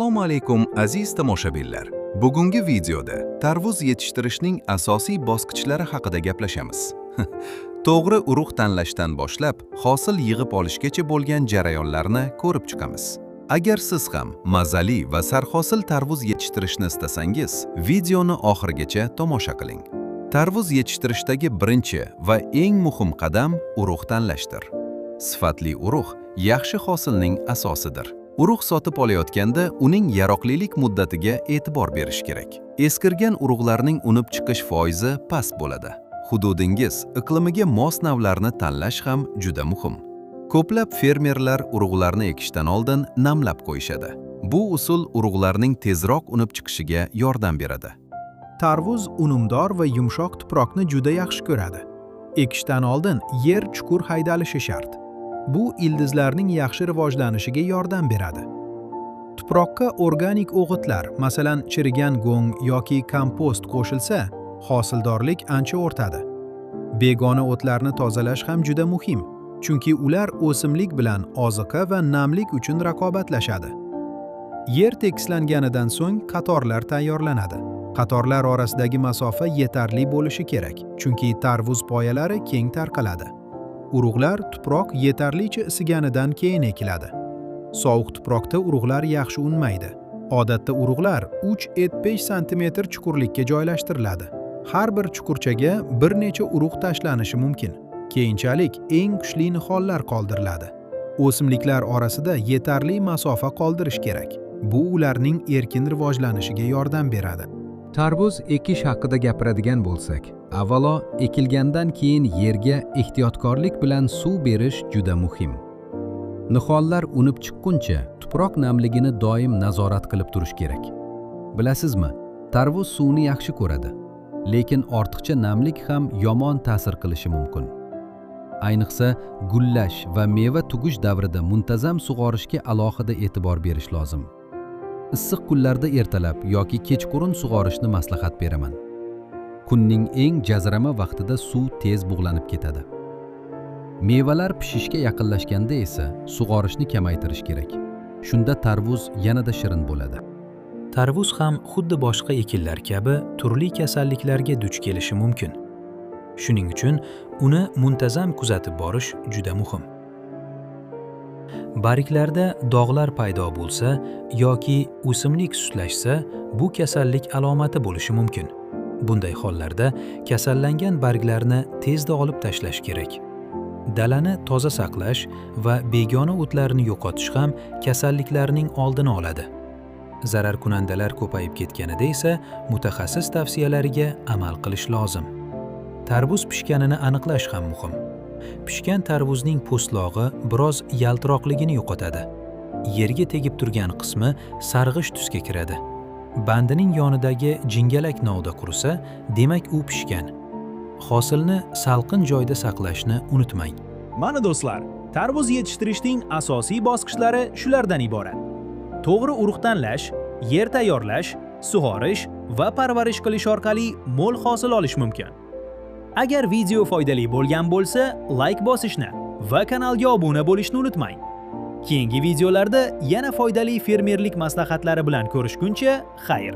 Assalomu alaykum aziz tomoshabinlar. Bugungi videoda tarvuz yetishtirishning asosiy bosqichlari haqida gaplashamiz. To'g'ri urug' tanlashdan boshlab hosil yig'ib olishgacha bo'lgan jarayonlarni ko'rib chiqamiz. Agar siz ham mazali va sarhosil tarvuz yetishtirishni istasangiz, videoni oxirigacha tomosha qiling. Tarvuz yetishtirishdagi birinchi va eng muhim qadam urug' tanlashdir. Sifatli urug' yaxshi hosilning asosidir. Urug' sotib olayotganda uning yaroqlilik muddatiga e'tibor berish kerak. Eskirgan urug'larning unib chiqish foizi past bo'ladi. Hududingiz iqlimiga mos navlarni tanlash ham juda muhim. Ko'plab fermerlar urug'larni ekishdan oldin namlab qo'yishadi. Bu usul urug'larning tezroq unib chiqishiga yordam beradi. Tarvuz unumdor va yumshoq tuproqni juda yaxshi ko'radi. Ekishdan oldin yer chuqur haydalishi shart. Bu ildizlarning yaxshi rivojlanishiga yordam beradi. Tuproqqa organik o'g'itlar, masalan, chirigan go'ng yoki kompost qo'shilsa, hosildorlik ancha ortadi. Begona o'tlarni tozalash ham juda muhim, chunki ular o'simlik bilan oziqa va namlik uchun raqobatlashadi. Yer tekislanganidan so'ng qatorlar tayyorlanadi. Qatorlar orasidagi masofa yetarli bo'lishi kerak, chunki tarvuz poyalari keng tarqaladi. Urug'lar tuproq yetarlicha isiganidan keyin ekiladi. Sovuq tuproqda urug'lar yaxshi unmaydi. Odatda urug'lar 3-5 sm chuqurlikka joylashtiriladi. Har bir chuqurchaga bir necha urug' tashlanishi mumkin. Keyinchalik eng kuchli nihollar qoldiriladi. O'simliklar orasida yetarli masofa qoldirish kerak. Bu ularning erkin rivojlanishiga yordam beradi. Tarvuz ekish haqida gapiradigan bo'lsak, avvalo ekilgandan keyin yerga ehtiyotkorlik bilan suv berish juda muhim. Nihollar unib chiqquncha tuproq namligini doim nazorat qilib turish kerak. Bilasizmi, tarvuz suvni yaxshi ko'radi, lekin ortiqcha namlik ham yomon ta'sir qilishi mumkin. Ayniqsa, gullash va meva tugish davrida muntazam sug'orishga alohida e'tibor berish lozim. Issiq kunlarda ertalab yoki kechqurun sug'orishni maslahat beraman. Kunning eng jazirama vaqtida suv tez bug'lanib ketadi. Mevalar pishishga yaqinlashganda esa sug'orishni kamaytirish kerak. Shunda tarvuz yanada shirin bo'ladi. Tarvuz ham xuddi boshqa ekinlar kabi turli kasalliklarga duch kelishi mumkin. Shuning uchun uni muntazam kuzatib borish juda muhim. Barglarda dog'lar paydo bo'lsa yoki o'simlik sustlashsa, bu kasallik alomati bo'lishi mumkin. Bunday hollarda kasallangan barglarni tezda olib tashlash kerak. Dalani toza saqlash va begona o'tlarni yo'qotish ham kasalliklarning oldini oladi. Zararkunandalar ko'payib ketganida esa mutaxassis tavsiyalariga amal qilish lozim. Tarvuz pishganini aniqlash ham muhim. Pishgan tarvuzning po'stlog'i biroz yaltiroqligini yo'qotadi. Yerga tegib turgan qismi sarg'ish tusga kiradi. Bandining yonidagi jingalak novda qurisa, demak u pishgan. Hosilni salqin joyda saqlashni unutmang. Mana do'stlar, tarvuz yetishtirishning asosiy bosqichlari shulardan iborat. To'g'ri urug' tanlash, yer tayyorlash, sug'orish va parvarish qilish orqali mo'l hosil olish mumkin. Agar video foydali bo'lgan bo'lsa, like bosishni va kanalga obuna bo'lishni unutmang. Keyingi videolarda yana foydali fermerlik maslahatlari bilan ko'rishguncha, xayr.